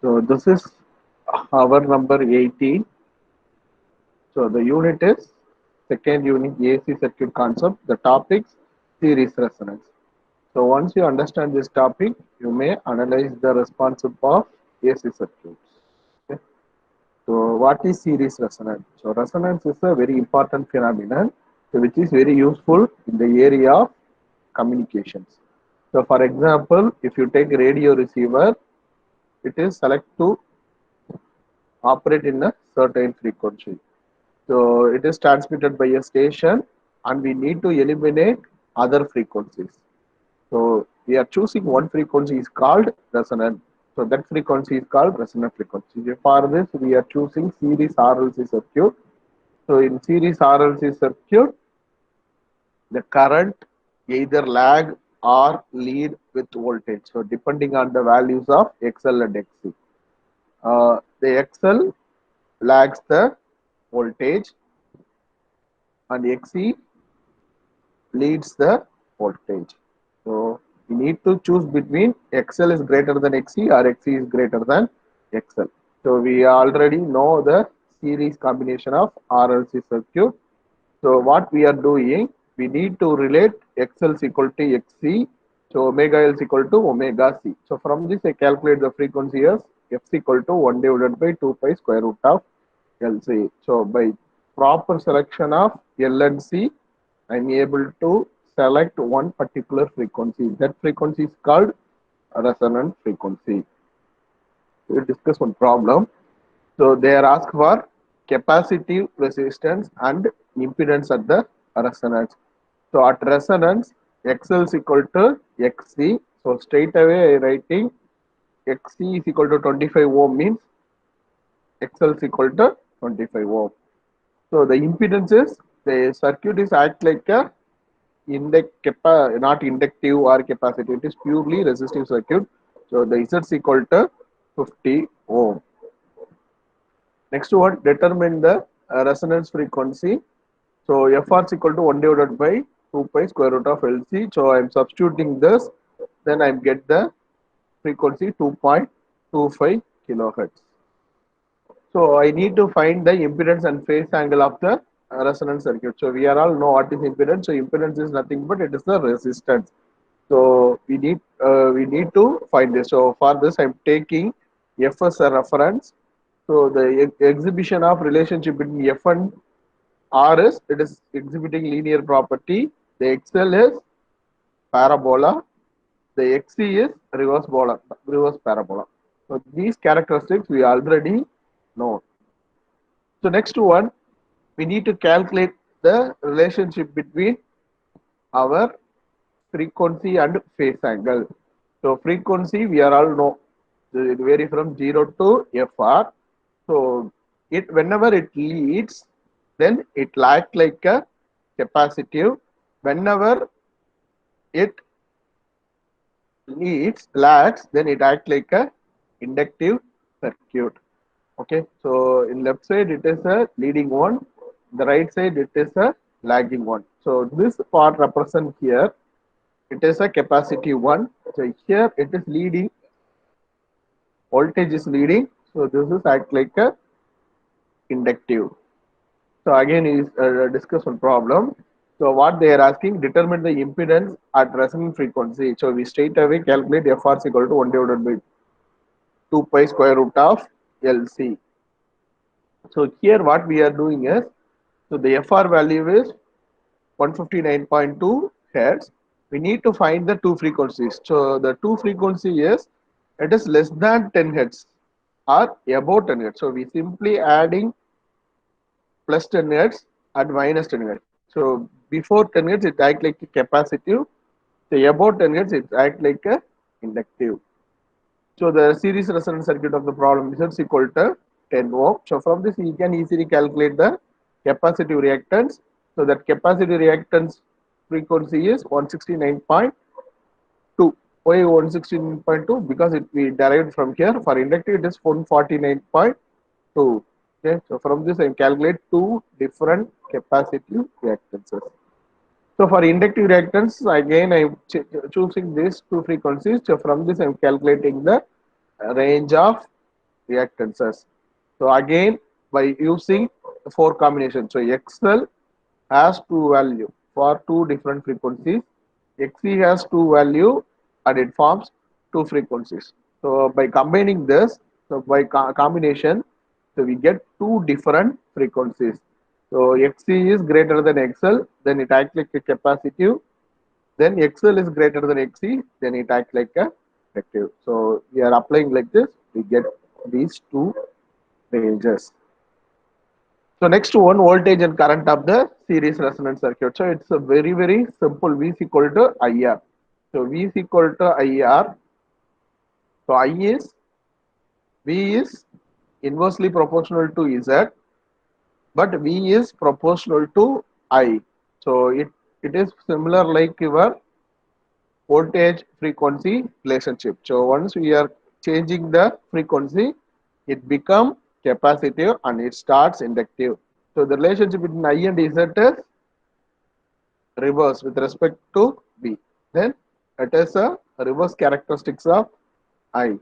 So this is our number 18. So the unit is second unit AC circuit concept. The topics series resonance. So once you understand this topic, you may analyze the responsive of AC circuits. Okay. So what is series resonance? So resonance is a very important phenomenon, which is very useful in the area of communications. So for example, if you take radio receiver, it is select to operate in a certain frequency. So it is transmitted by a station and we need to eliminate other frequencies. So we are choosing one frequency is called resonant. So that frequency is called resonant frequency. For this, we are choosing series RLC circuit. So in series RLC circuit, the current either lag or lead with voltage. So depending on the values of XL and XC. The XL lags the voltage and XC leads the voltage. So we need to choose between XL is greater than XC or XC is greater than XL. So we already know the series combination of RLC circuit. So what we are doing, we need to relate XL is equal to XC. So omega L is equal to omega C. So from this I calculate the frequency as F is equal to 1 divided by 2 pi square root of LC. So by proper selection of L and C, I am able to select one particular frequency. That frequency is called resonant frequency. We will discuss one problem. So they are asked for capacitive resistance and impedance at the resonance. So at resonance, XL is equal to XC. So straight away I writing XC is equal to 25 ohm means XL is equal to 25 ohm. So the impedance is the circuit is act like a not inductive or capacitive. It is purely resistive circuit. So the Z is equal to 50 ohm. Next one, determine the resonance frequency. So FR is equal to 1 divided by 2 pi square root of LC. So I am substituting this, then I get the frequency 2.25 kilohertz. So I need to find the impedance and phase angle of the resonance circuit. So we are all know what is impedance. So impedance is nothing but it is the resistance. So we need to find this. So for this I am taking F as a reference. So the exhibition of relationship between F and R is it is exhibiting linear property. The XL is parabola. The XC is reverse parabola. So these characteristics we already know. So next one, we need to calculate the relationship between our frequency and phase angle. So frequency we are all know it vary from 0 to FR. So it whenever it leads, then it acts like a capacitive. Whenever it lags, then it acts like a inductive circuit. Okay, so in left side it is a leading one, the right side it is a lagging one. So this part represent here, it is a capacitive one. So here it is leading, voltage is leading. So this is act like a inductive. So again is discuss one problem. So what they are asking, determine the impedance at resonant frequency. So we straight away calculate FR is equal to 1 divided by 2 pi square root of LC. So here what we are doing is, so the FR value is 159.2 hertz. We need to find the two frequencies. So the two frequency is, it is less than 10 hertz or above 10 hertz. So we simply adding plus 10 hertz and minus 10 hertz. So before 10 hertz it act like a capacitive. So above 10 hertz it act like a inductive. So the series resonance circuit of the problem is equal to 10 ohm. So from this you can easily calculate the capacitive reactance. So that capacitive reactance frequency is 169.2. Why 116.2? Because we derived from here. For inductive it is 149.2. Okay, so from this I calculate two different capacitive reactances. So for inductive reactance, again I am choosing these two frequencies. So from this I am calculating the range of reactances. So again, by using four combinations, so XL has two value for two different frequencies. XC has two value and it forms two frequencies. So by combining this, so by combination, so we get two different frequencies. So XC is greater than XL, then it acts like a capacitive. Then XL is greater than XC, then it acts like a inductive. So we are applying like this, we get these two ranges. So next one, voltage and current of the series resonance circuit. So it's a very simple. V is equal to IR. So V is equal to IR. So V is inversely proportional to Z, but V is proportional to I. So it is similar like your voltage frequency relationship. So once we are changing the frequency, it becomes capacitive and it starts inductive. So the relationship between I and Z is reverse with respect to V. Then it is a reverse characteristics of I.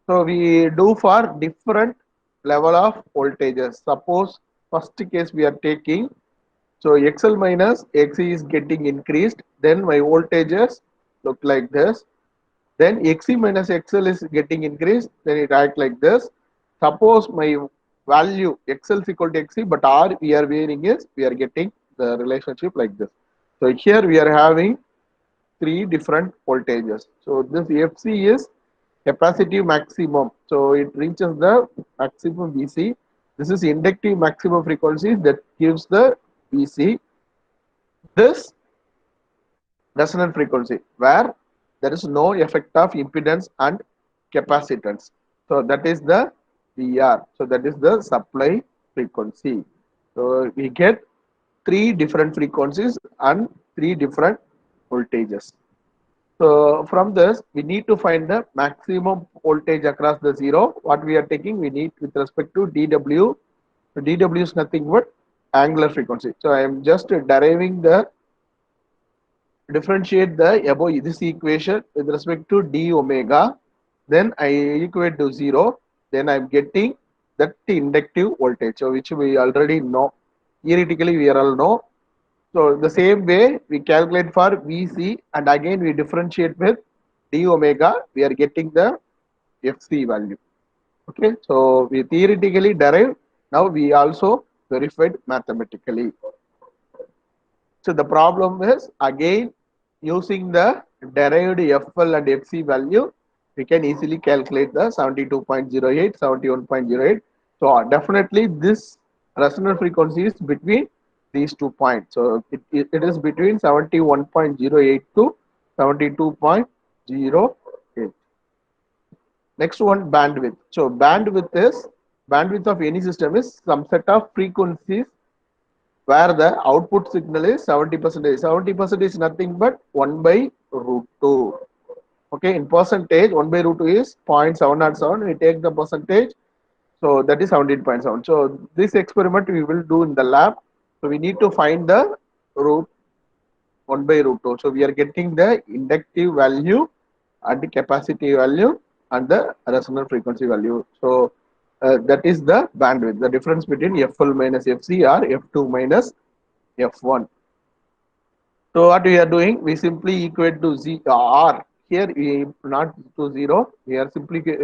So we do for different level of voltages. Suppose first case we are taking, so XL minus XC is getting increased, then my voltages look like this. Then XC minus XL is getting increased, then it act like this. Suppose my value XL is equal to XC, but R we are varying is, we are getting the relationship like this. So here we are having three different voltages. So this FC is capacitive maximum. So it reaches the maximum VC. This is inductive maximum frequency that gives the VC. This resonant frequency where there is no effect of impedance and capacitance. So that is the VR. So that is the supply frequency. So we get three different frequencies and three different voltages. So from this, we need to find the maximum voltage across the zero. What we are taking, we need with respect to dW. So dW is nothing but angular frequency. So I am just deriving the differentiate the above this equation with respect to d omega. Then I equate to zero. Then I am getting that inductive voltage, so which we already know. Theoretically, we all know. So the same way we calculate for VC and again we differentiate with d omega, we are getting the FC value. Okay, so we theoretically derive, now we also verified mathematically. So the problem is again using the derived FL and FC value, we can easily calculate the 72.08, 71.08. So definitely this resonant frequency is between these 2 points. So it is between 71.08 to 72.08. Next one, bandwidth. So bandwidth of any system is some set of frequencies where the output signal is 70%. 70% is nothing but 1 by root 2. Okay, in percentage, 1 by root 2 is 0.707. We take the percentage, so that is 17.7. So this experiment we will do in the lab. So we need to find the root 1 by root 2. So we are getting the inductive value and the capacity value and the resonant frequency value. So that is the bandwidth, the difference between FL minus FC or F2 minus F1. So what we are doing, we simply equate to R. Here we not to 0, we are simplify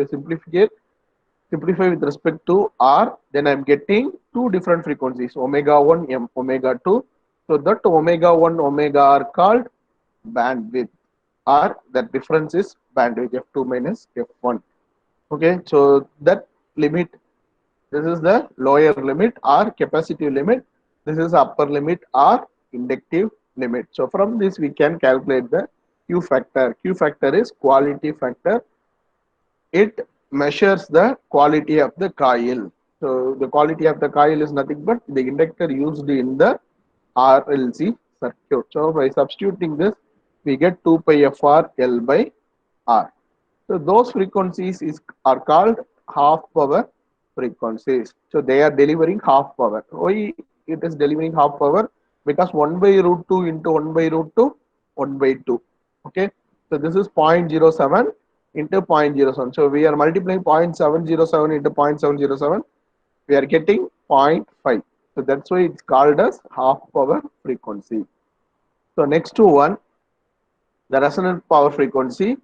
with respect to R. Then I am getting two different frequencies, omega 1 and omega 2. So that omega 1 omega are called bandwidth, or that difference is bandwidth F2 minus F1. Okay, so that limit, this is the lower limit or capacitive limit. This is upper limit or inductive limit. So from this we can calculate the Q factor. Q factor is quality factor. It measures the quality of the coil. So the quality of the coil is nothing but the inductor used in the RLC circuit. So by substituting this, we get 2 pi FR L by R. So those frequencies are called half power frequencies. So they are delivering half power. Why it is delivering half power? Because 1 by root 2 into 1 by root 2, 1 by 2. Okay. So this is 0.07. into 0.07. So we are multiplying 0.707 into 0.707. We are getting 0.5. So that's why it's called as half power frequency. So next to one, the resonant power frequency.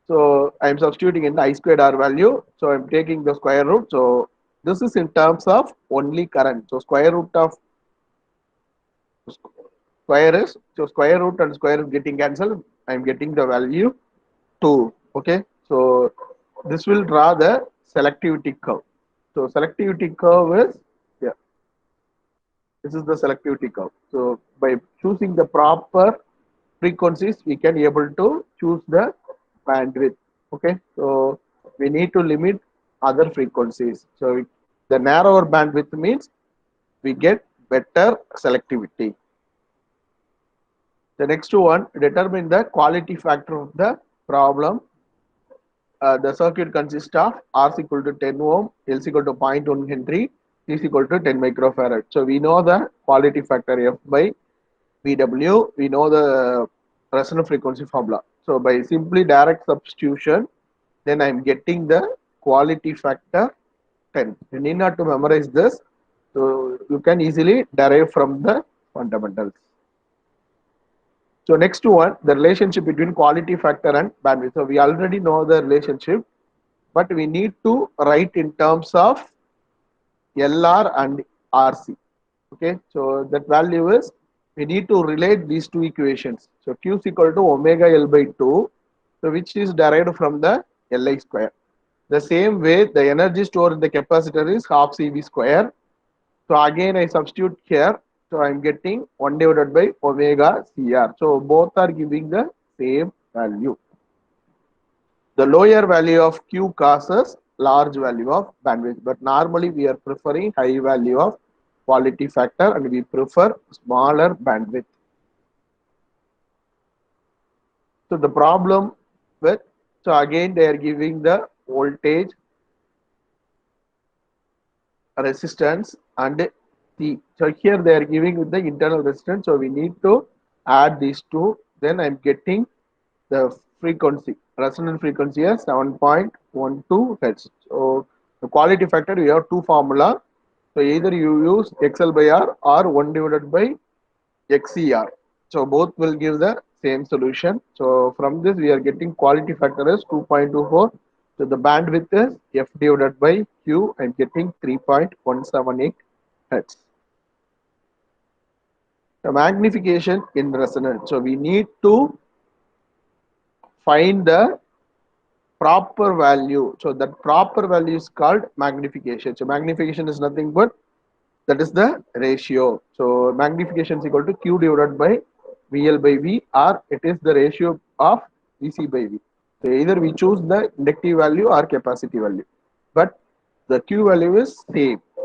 So I'm substituting in the I squared R value. So I'm taking the square root. So this is in terms of only current. So square root of square is, so square root and square root getting cancelled. I'm getting the value 2. Okay. So this will draw the selectivity curve. So selectivity curve is, yeah, this is the selectivity curve. So by choosing the proper frequencies, we can able to choose the bandwidth. Okay. So we need to limit other frequencies. So the narrower bandwidth means we get better selectivity. The next one, determine the quality factor of the problem. The circuit consists of R is equal to 10 ohm, L is equal to 0.1 Henry, C is equal to 10 microfarad. So we know the quality factor F by VW, we know the resonant frequency formula. So by simply direct substitution, then I am getting the quality factor 10. You need not to memorize this. So you can easily derive from the fundamentals. So next one, the relationship between quality factor and bandwidth. So we already know the relationship, but we need to write in terms of LR and RC. Okay, so that value is, we need to relate these two equations. So Q is equal to omega L by 2, so which is derived from the Li square. The same way, the energy stored in the capacitor is half CV square. So again, I substitute here. So I'm getting 1 divided by omega CR. So both are giving the same value. The lower value of Q causes large value of bandwidth, but normally we are preferring high value of quality factor and we prefer smaller bandwidth. So the problem with, so again they are giving the voltage, resistance and C. So here they are giving with the internal resistance. So we need to add these two. Then I'm getting the frequency, resonant frequency is 7.12 Hz. So the quality factor, we have two formula. So either you use XL by R or 1 divided by XCR. So both will give the same solution. So from this we are getting quality factor is 2.24. So the bandwidth is F divided by Q. I'm getting 3.178 Hz. The magnification in resonance. So we need to find the proper value. So that proper value is called magnification. So magnification is nothing but, that is the ratio. So magnification is equal to Q divided by VL by V, or it is the ratio of VC by V. So either we choose the inductive value or capacity value, but the Q value is same.